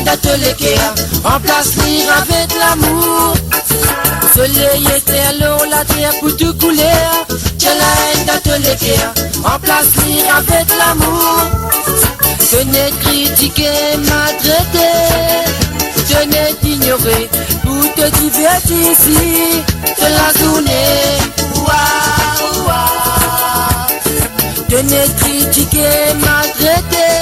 de te léguer, remplace lire avec l'amour. Soleil éclaire l'eau, la terre pour tout couler. J'ai la haine de te léguer, remplace lire avec l'amour. Tenez critiquer, maltraiter, tenez t'ignorer pour te divertir ici de la journée. Ouah, ouah. Tenez critiquer, maltraiter,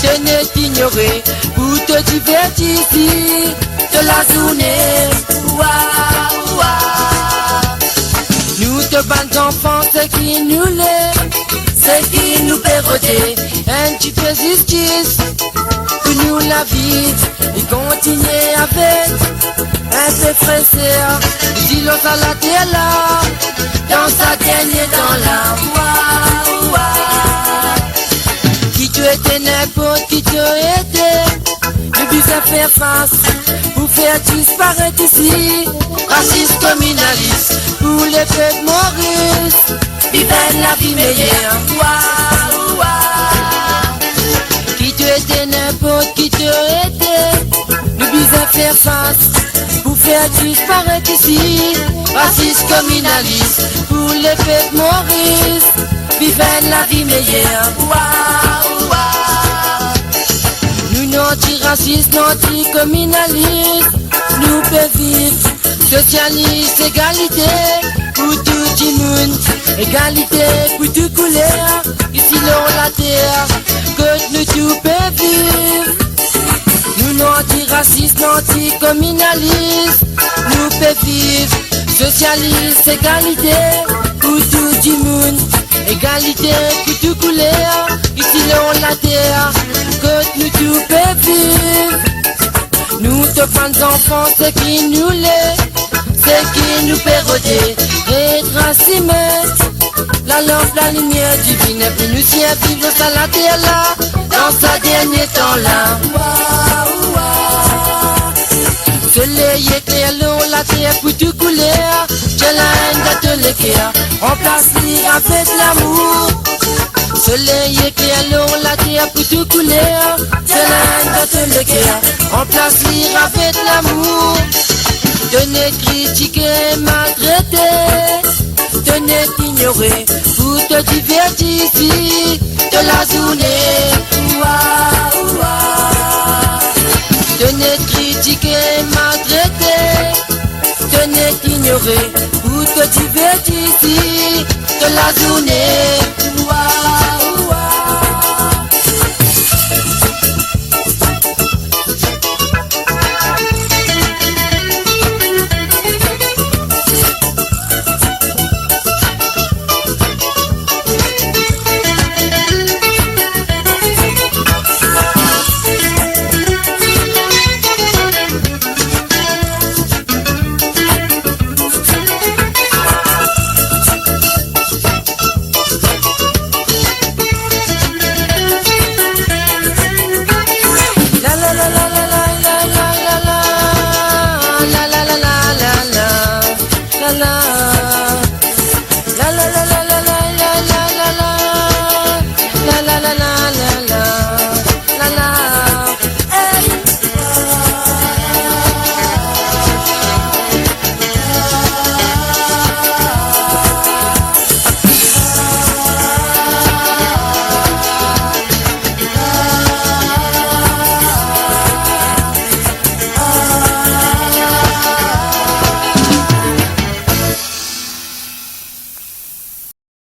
tenez t'ignorer pour te divertir ici de la journée. Ouah, ouah. Nous te bons enfants, c'est qui nous l'est, c'est qui nous pérodait. Un tu fais justice pour nous la vie et continuer avec un peu fraîcheur. Silence à la terre là, dans sa dernière dans la ouah, ouah. Qui tu étais n'importe qui tu étais, le but à faire face pour faire disparaître ici. Raciste communaliste pour les peuples Maurice, vivent la vie meilleure. Ouah, ouah. Qui tu étais n'importe qui tu étais, le but à faire face pour faire disparaître ici. Raciste communaliste pour les peuples Maurice, vivent la vie meilleure. Ouah, ouah. Nous n'anti-racistes, n'anti-communalistes, nous pouvons vivre socialiste, égalité pour tout le monde, égalité pour toute couleur. Ici l'on la terre, que nous tout peut vivre. Nous n'anti-racistes, n'anti-communalistes, nous pouvons vivre socialiste, égalité pour tout le monde, égalité pour toute couleur. Ici l'on la terre, que nous tout peut vivre. Nous te fans enfants, c'est qui nous l'est, c'est qui nous pérodait, rétracimètre. La lampe, la lumière divine, et puis nous vivre dans la terre là, dans sa dernier temps là. Ouah, ouah. Soleil éclaire l'eau, la terre pour tout couler. J'ai la haine de te léguer, remplace lire avec l'amour. Soleil éclaire l'eau, la terre pour tout couler. J'ai la haine de te léguer, remplace lire avec l'amour. Tenez critiquer, maltraiter, tenez t'ignorer pour te divertir ici de la journée. Ouah, ouah. Tenez critiquer, maltraiter, tenez t'ignorer pour te divertir ici de la journée.